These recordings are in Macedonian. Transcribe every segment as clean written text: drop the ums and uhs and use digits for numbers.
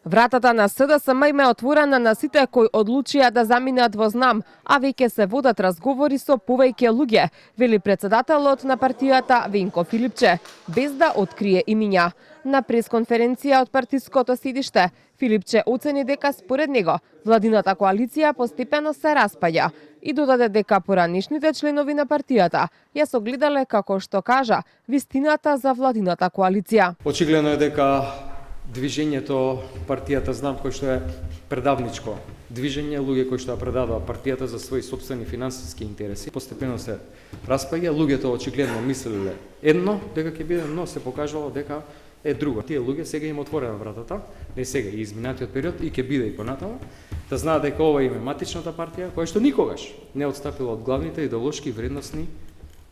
Вратата на СДСМ им е отворена на сите кои одлучија да заминат во ЗНАМ, а веќе се водат разговори со повеќе луѓе, вели председателот на партијата Венко Филипче, без да открие имиња. На пресконференција од партиското седиште, Филипче оцени дека според него владината коалиција постепено се распаѓа и додаде дека поранешните членови на партијата ја согледале, како што кажа, вистината за владината коалиција. Очигледно е дека движењето партијата ЗНАМ, кој што е предавничко движење, луѓе кои што ја предадоа партијата за своји сопствени финансиски интереси, постепено се распаѓа. Луѓето очигледно мислеле едно, дека ќе биде, но се покажало дека е друго. Тие луѓе сега им отворена вратата, не сега и изминатиот период и ќе биде и понатаму, да знаат дека ова им е матичната партија, која што никогаш не отстапила од главните идеолошки вредносни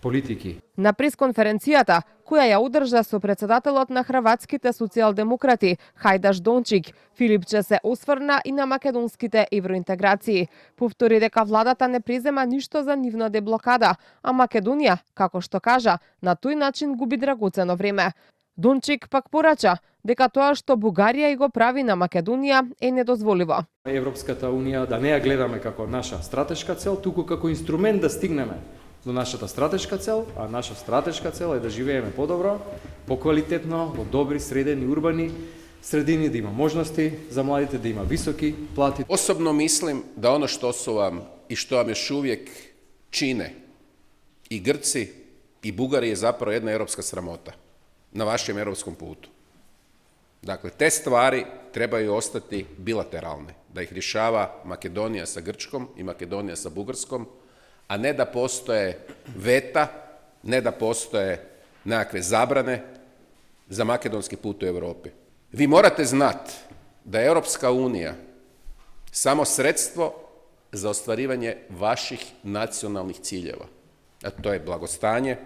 политики. На пресконференцијата, која ја одржа со председателот на хрватските социјалдемократи Хајдаш Дончик, Филипче се осврна и на македонските евроинтеграции. Повтори дека владата не презема ништо за нивна деблокада, а Македонија, како што кажа, на тој начин губи драгоцено време. Дончик пак порача дека тоа што Бугарија и го прави на Македонија е недозволиво. Европската унија да не ја гледаме како наша стратешка цел, туку како инструмент да стигнеме до нашата стратешка цел, а наша стратешка цел е да живееме подобро, поквалитетно, во добри, средени, урбани средини, да има можности за младите, да има високи плати. Osobno mislim da ono što su vam i što vam još uvijek čine i Grci i Bugari je zapravo jedna europska sramota na vašem europskom putu. Dakle, te stvari trebaju ostati bilateralne, da ih rješava Makedonija sa Grčkom i Makedonija sa Bugarskom, a ne da postoje veta, ne da postoje nekakve zabrane za makedonski put u Europi. Vi morate znati da je Europska unija samo sredstvo za ostvarivanje vaših nacionalnih ciljeva. A to je blagostanje,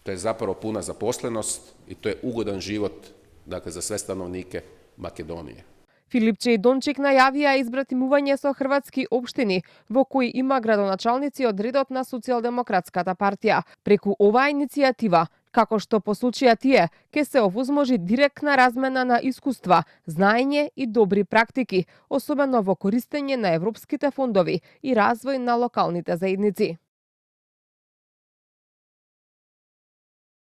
to je zapravo puna zaposlenost i to je ugodan život, dakle, za sve stanovnike Makedonije. Филипче и Дончик најавија избратимување со хрватски општини, во кои има градоначалници од редот на Социјалдемократската партија. Преку оваа иницијатива, како што посочија тие, ќе се овозможи директна размена на искуства, знаење и добри практики, особено во користење на европските фондови и развој на локалните заедници.